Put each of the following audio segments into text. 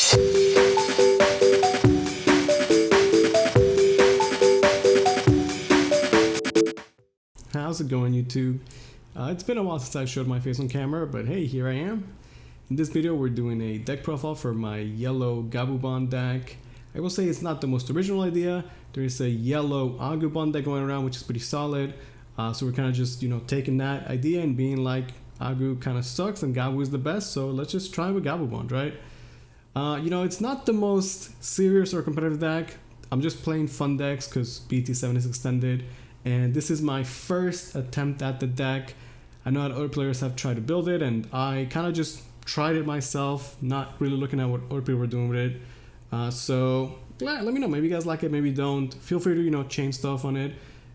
How's it going, YouTube? It's been a while since I showed my face on camera, but hey, here I am. In this video, we're doing a deck profile for my Yellow Gabubond deck. I will say it's not the most original idea. There is a Yellow Gabubond deck going around, which is pretty solid. So we're kind of just, taking that idea and being like, Agu kind of sucks and Gabu is the best, so let's just try with Gabubond, right? It's not the most serious or competitive deck. I'm just playing fun decks because BT7 is extended. And this is my first attempt at the deck. I know that other players have tried to build it, and I kind of just tried it myself, not really looking at what other people were doing with it. So let me know, maybe you guys like it, maybe you don't. Feel free to change stuff on it,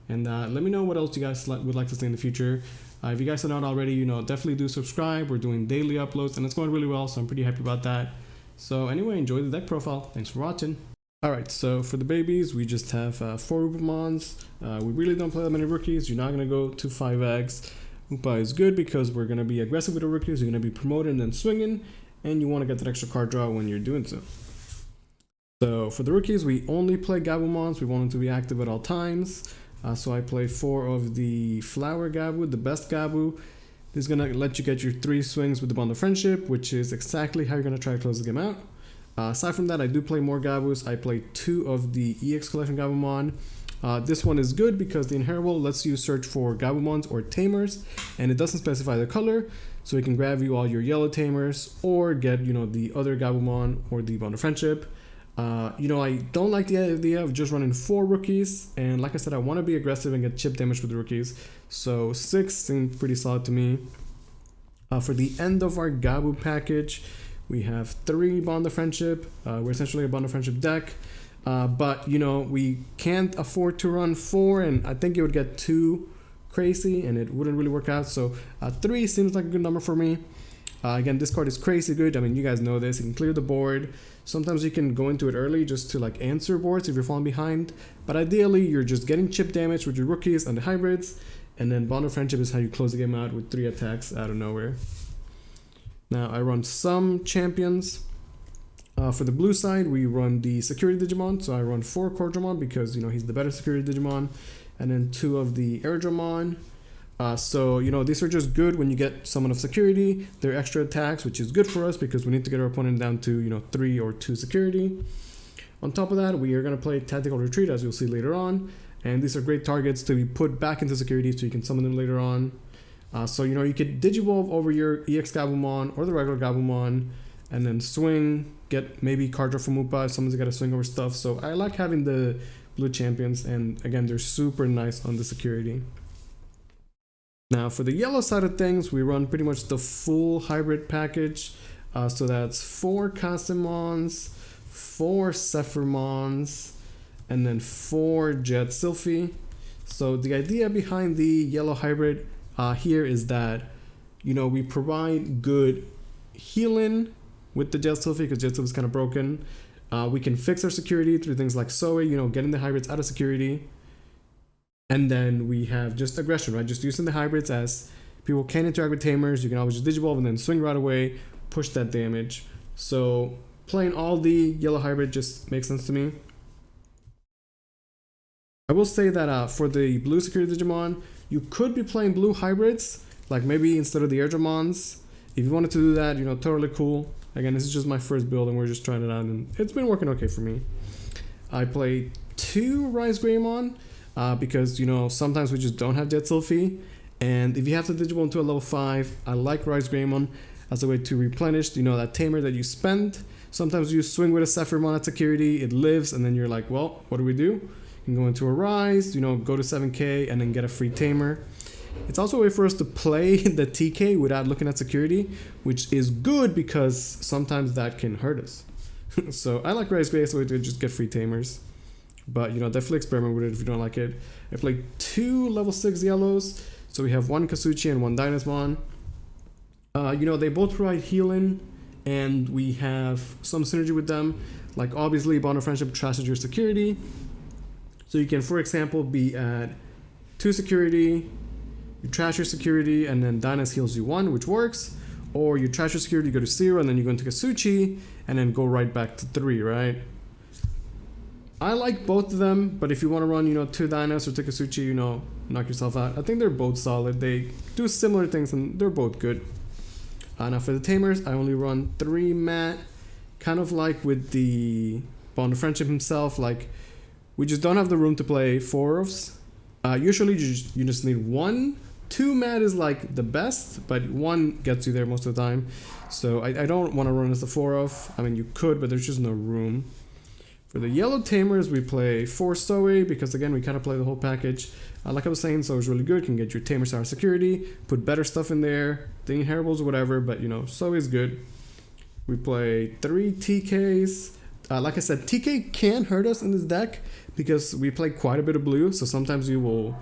and let me know what else you guys would like to see in the future. If you guys are not already, definitely do subscribe. We're doing daily uploads, and it's going really well, so I'm pretty happy about that. So anyway, enjoy the deck profile. Thanks for watching. Alright, so for the babies, we just have 4 Upamons. We really don't play that many rookies. You're not going to go to 5x. Upa is good because we're going to be aggressive with the rookies. You're going to be promoting and then swinging, and you want to get that extra card draw when you're doing so. So for the rookies, we only play Gabumons. We want them to be active at all times. So I play 4 of the Flower Gabu, the best Gabu. This is going to let you get your 3 swings with the Bond of Friendship, which is exactly how you're going to try to close the game out. Aside from that, I do play more Gabus. I play 2 of the EX Collection Gabumon. This one is good because the Inheritable lets you search for Gabumons or Tamers, and it doesn't specify the color, so it can grab you all your yellow Tamers or get the other Gabumon or the Bond of Friendship. I don't like the idea of just running 4 rookies, and like I said, I want to be aggressive and get chip damage with the rookies, so 6 seems pretty solid to me. For the end of our Gabu package, we have 3 Bond of Friendship. We're essentially a Bond of Friendship deck, but we can't afford to run 4, and I think it would get too crazy and it wouldn't really work out. So 3 seems like a good number for me. Again, this card is crazy good. I mean, you guys know this. You can clear the board. Sometimes you can go into it early just to answer boards if you're falling behind. But ideally, you're just getting chip damage with your rookies and the hybrids, and then Bond of Friendship is how you close the game out with 3 attacks out of nowhere. Now I run some champions. For the blue side, we run the security Digimon. So I run 4 Cordramon because he's the better security Digimon, and then 2 of the Airdramon. So these are just good when you get someone of security. They're extra attacks, which is good for us because we need to get our opponent down to 3 or 2 security. On top of that, we are going to play Tactical Retreat, as you'll see later on, and these are great targets to be put back into security so you can summon them later on. So you could Digivolve over your EX Gabumon or the regular Gabumon, and then swing, get maybe card draw from Upa if someone's got to swing over stuff. So I like having the blue champions, and again, they're super nice on the security. Now for the yellow side of things, we run pretty much the full hybrid package. So that's 4 Casimons, 4 Sephirmons, and then 4 Jet Sylphie. So the idea behind the yellow hybrid here is that we provide good healing with the Jet Sylphie because Jet Sylphie is kind of broken. We can fix our security through things like Zoe, getting the hybrids out of security. And then we have just aggression, right? Just using the hybrids as people can interact with Tamers. You can always just Digivolve and then swing right away, push that damage. So playing all the yellow hybrid just makes sense to me. I will say that for the blue security Digimon, you could be playing blue hybrids, like maybe instead of the Airdramons. If you wanted to do that, totally cool. Again, this is just my first build and we're just trying it out, and it's been working okay for me. I play 2 Rise Greymon because, sometimes we just don't have Jet Sylphie. And if you have to Digivolve into a level 5, I like Rise Greymon as a way to replenish, that Tamer that you spent. Sometimes you swing with a Sephirmon at security, it lives, and then you're like, well, what do we do? You can go into a Rise, go to 7k and then get a free Tamer. It's also a way for us to play the TK without looking at security, which is good because sometimes that can hurt us. So I like Rise Grey as a way to just get free Tamers. But definitely experiment with it if you don't like it. I played 2 level 6 yellows. So we have 1 Kasuchi and 1 Dynasmon. They both provide healing, and we have some synergy with them. Like obviously Bond of Friendship trashes your security. So you can, for example, be at 2 security, you trash your security, and then Dynas heals you 1, which works. or you trash your security, you go to 0, and then you go into Kasuchi, and then go right back to 3, right? I like both of them, but if you want to run, 2 Dinos or Kasuchi, knock yourself out. I think they're both solid. They do similar things, and they're both good. Now for the Tamers, I only run 3 Mat, kind of like with the Bond of Friendship himself, like, we just don't have the room to play 4-ofs. Usually you just need 1. 2 Mat is like the best, but 1 gets you there most of the time. So I don't want to run as a 4-off. I mean, you could, but there's just no room. For the Yellow Tamers, we play 4 Zoe, because again, we kind of play the whole package. Like I was saying, Zoe is really good, can get your Tamer Sour security, put better stuff in there, the inheritables or whatever, but Zoe is good. We play 3 TKs. Like I said, TK can hurt us in this deck, because we play quite a bit of blue, so sometimes you will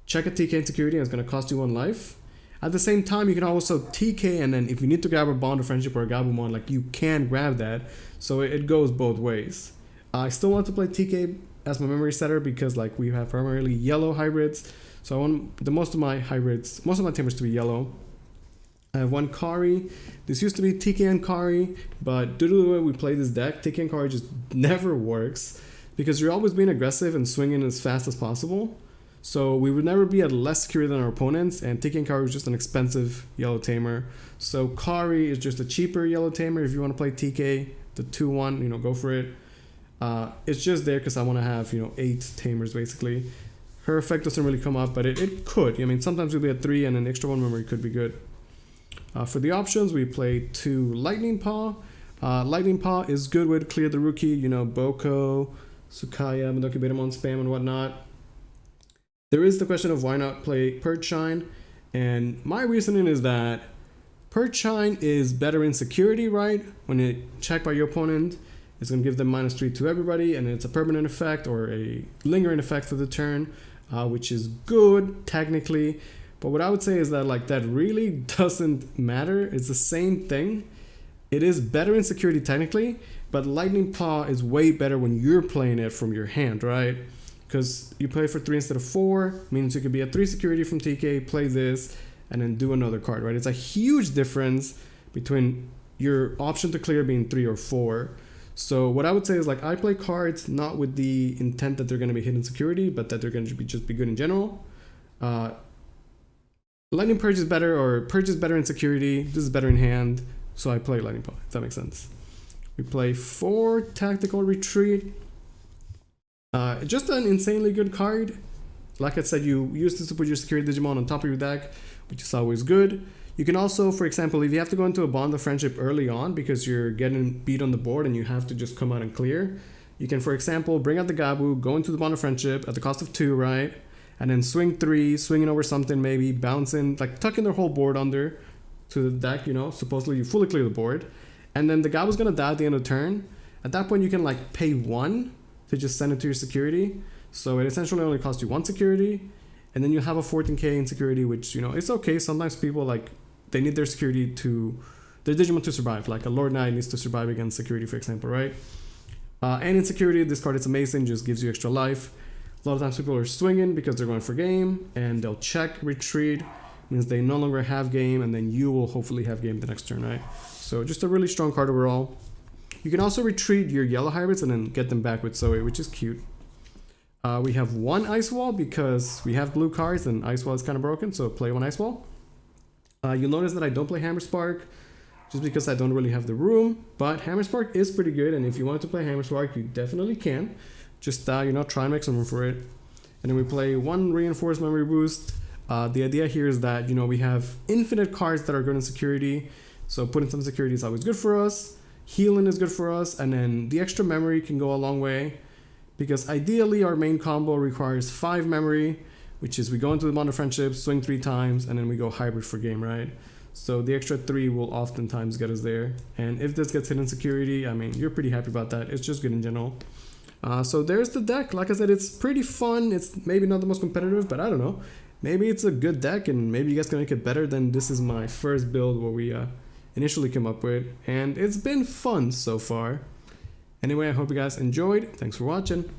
check a TK in security and it's going to cost you 1 life. At the same time, you can also TK, and then if you need to grab a Bond of Friendship or a Gabumon, like, you can grab that, so it goes both ways. I still want to play TK as my memory setter, because like we have primarily yellow hybrids, so I want most of my Tamers to be yellow. I have 1 Kari. This used to be TK and Kari, but due to the way we play this deck, TK and Kari just never works, because you're always being aggressive and swinging as fast as possible. So we would never be at less security than our opponents, and TK and Kari is just an expensive yellow Tamer. So Kari is just a cheaper yellow Tamer if you want to play TK, the 2-1, go for it. It's just there because I want to have, 8 Tamers basically. Her effect doesn't really come up, but it could. I mean, sometimes we'll be at 3 and an extra 1 memory could be good. For the options, we play 2 Lightning Paw. Lightning Paw is good way to clear the rookie, Boko, Tsukaya, Madoki Betamon spam and whatnot. There is the question of why not play Perch Shine, and my reasoning is that Perch Shine is better in security, right? When it checked by your opponent, it's going to give them -3 to everybody, and it's a permanent effect or a lingering effect for the turn, which is good technically. But what I would say is that like that really doesn't matter. It's the same thing. It is better in security technically, but Lightning Paw is way better when you're playing it from your hand, right? Because you play for 3 instead of 4, means you could be at 3 security from TK, play this, and then do another card, right? It's a huge difference between your option to clear being 3 or 4. So what I would say is like I play cards not with the intent that they're going to be hidden security, but that they're going to just be good in general. Lightning Purge is better, or Purge is better in security. This is better in hand, so I play Lightning Paw, if that makes sense. We play 4 Tactical Retreat. Just an insanely good card. Like I said, you use this to put your security Digimon on top of your deck, which is always good. You can also, for example, if you have to go into a Bond of Friendship early on because you're getting beat on the board and you have to just come out and clear, you can, for example, bring out the Gabu, go into the Bond of Friendship at the cost of 2, right? And then swing 3, swinging over something, maybe bouncing, like tucking their whole board under to the deck, supposedly you fully clear the board. And then the Gabu's gonna die at the end of the turn. At that point, you can like pay 1 to just send it to your security. So it essentially only costs you 1 security. And then you have a 14k in security, which, it's okay. Sometimes people like, they need their security their Digimon to survive. Like a Lord Knight needs to survive against security, for example, right? And in security, this card is amazing, just gives you extra life. A lot of times people are swinging because they're going for game, and they'll check retreat, means they no longer have game, and then you will hopefully have game the next turn, right? So just a really strong card overall. You can also retreat your yellow hybrids and then get them back with Zoe, which is cute. We have 1 Ice Wall because we have blue cards and Ice Wall is kind of broken, so play 1 Ice Wall. You'll notice that I don't play Hammer Spark just because I don't really have the room, but Hammer Spark is pretty good, and if you want to play Hammer Spark, you definitely can. Just, try and make some room for it. And then we play 1 Reinforced Memory Boost. The idea here is that, we have infinite cards that are good in security, so putting some security is always good for us. Healing is good for us, and then the extra memory can go a long way, because ideally our main combo requires 5 memory, which is we go into the Bond of Friendship, swing 3 times, and then we go hybrid for game, right? So the extra 3 will oftentimes get us there. And if this gets hidden security, I mean, you're pretty happy about that. It's just good in general. So there's the deck. Like I said, it's pretty fun. It's maybe not the most competitive, but I don't know. Maybe it's a good deck, and maybe you guys can make it better than this is my first build what we initially came up with. And it's been fun so far. Anyway, I hope you guys enjoyed. Thanks for watching.